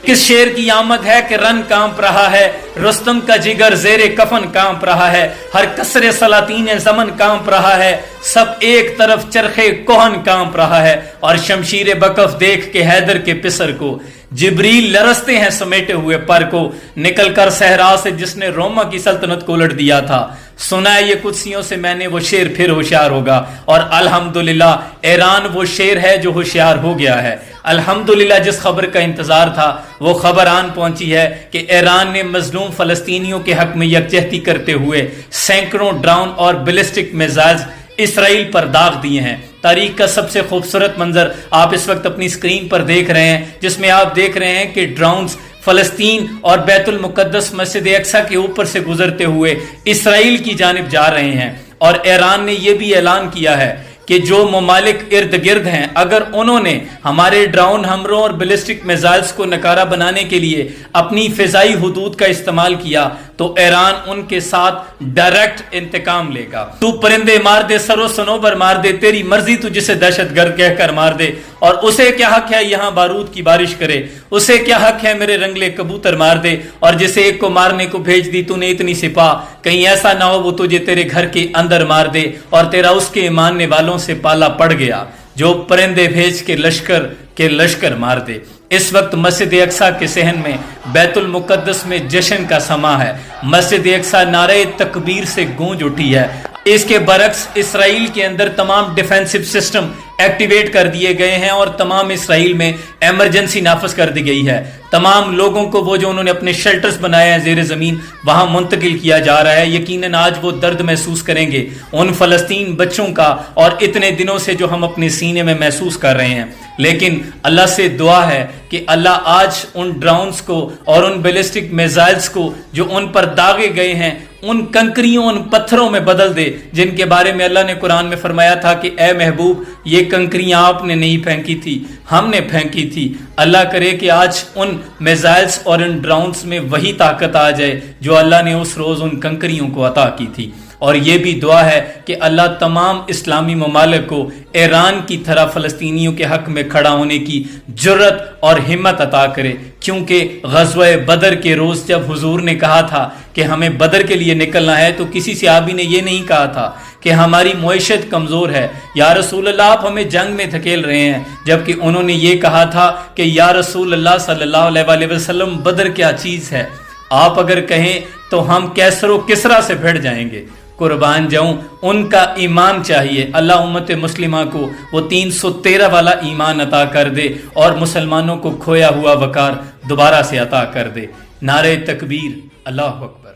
کس شیر کی آمد ہے کہ رن کانپ رہا ہے، رستم کا جگر زیر کفن کانپ رہا ہے، ہر کسر سلاطین زمن کانپ رہا ہے، سب ایک طرف چرخے کوہن کانپ رہا ہے، اور شمشیر بکف دیکھ کے حیدر کے پسر کو جبریل لرزتے ہیں سمیٹے ہوئے پر کو، نکل کر صحرا سے جس نے روما کی سلطنت کو الٹ دیا تھا، سنا ہے یہ قدسیوں سے میں نے وہ شیر پھر ہوشیار ہوگا، اور الحمدللہ ایران وہ شیر ہے جو ہوشیار ہو گیا ہے۔ الحمدللہ جس خبر کا انتظار تھا وہ خبر آن پہنچی ہے کہ ایران نے مظلوم فلسطینیوں کے حق میں یکجہتی کرتے ہوئے سینکڑوں ڈرون اور بیلسٹک میزائلز اسرائیل پر داغ دیے ہیں۔ تاریخ کا سب سے خوبصورت منظر آپ اس وقت اپنی سکرین پر دیکھ رہے ہیں، جس میں آپ دیکھ رہے ہیں کہ ڈرونز فلسطین اور بیت المقدس مسجد اقصی کے اوپر سے گزرتے ہوئے اسرائیل کی جانب جا رہے ہیں، اور ایران نے یہ بھی اعلان کیا ہے کہ جو ممالک ارد گرد ہیں اگر انہوں نے ہمارے ڈرون حملوں اور بیلسٹک میزائلز کو نکارہ بنانے کے لیے اپنی فضائی حدود کا استعمال کیا تو ایران ان کے ساتھ ڈائریکٹ انتقام لے گا۔ تو پرندے مار دے، سر و سنوبر مار دے، تیری مرضی تو جسے دہشت گرد کہہ کر مار دے، اور اسے کیا حق ہے یہاں بارود کی بارش کرے، اسے کیا حق ہے میرے رنگلے کبوتر مار دے، اور جسے ایک کو مارنے کو بھیج دی تو نے اتنی سپاہ، کہیں ایسا نہ ہو وہ تجھے تیرے گھر کے اندر مار دے، اور تیرا اس کے ماننے والوں سے پالا پڑ گیا جو پرندے بھیج کے لشکر مار دے۔ اس وقت مسجد اقصی کے صحن میں بیت المقدس میں جشن کا سما ہے، مسجد اقصی نعرہ تکبیر سے گونج اٹھی ہے۔ اس کے برعکس اسرائیل کے اندر تمام ڈیفینسو سسٹم ایکٹیویٹ کر دیے گئے ہیں، اور تمام اسرائیل میں ایمرجنسی نافذ کر دی گئی ہے۔ تمام لوگوں کو وہ جو انہوں نے اپنے شیلٹرز بنائے ہیں زیر زمین وہاں منتقل کیا جا رہا ہے۔ یقیناً آج وہ درد محسوس کریں گے ان فلسطین بچوں کا، اور اتنے دنوں سے جو ہم اپنے سینے میں محسوس کر رہے ہیں، لیکن اللہ سے دعا ہے کہ اللہ آج ان ڈرونز کو اور ان بیلسٹک میزائلز کو جو ان پر داغے گئے ہیں ان کنکریوں، ان پتھروں میں بدل دے جن کے بارے میں اللہ نے قرآن میں فرمایا تھا کہ اے محبوب یہ کنکریاں آپ نے نہیں پھینکی تھی، ہم نے پھینکی تھی۔ اللہ کرے کہ آج ان میزائلز اور ان ڈرونز میں وہی طاقت آ جائے جو اللہ نے اس روز ان کنکریوں کو عطا کی تھی۔ اور یہ بھی دعا ہے کہ اللہ تمام اسلامی ممالک کو ایران کی طرح فلسطینیوں کے حق میں کھڑا ہونے کی جرت اور ہمت عطا کرے، کیونکہ غزوہ بدر کے روز جب حضور نے کہا تھا کہ ہمیں بدر کے لیے نکلنا ہے تو کسی صحابی نے یہ نہیں کہا تھا کہ ہماری معیشت کمزور ہے یا رسول اللہ آپ ہمیں جنگ میں دھکیل رہے ہیں، جبکہ انہوں نے یہ کہا تھا کہ یا رسول اللہ صلی اللہ علیہ وسلم بدر کیا چیز ہے، آپ اگر کہیں تو ہم کیسر و کسرا سے بھیڑ جائیں گے۔ قربان جاؤں ان کا ایمان چاہیے، اللہ امت مسلمہ کو وہ 313 والا ایمان عطا کر دے اور مسلمانوں کو کھویا ہوا وقار دوبارہ سے عطا کر دے۔ نعرہ تکبیر، اللہ اکبر۔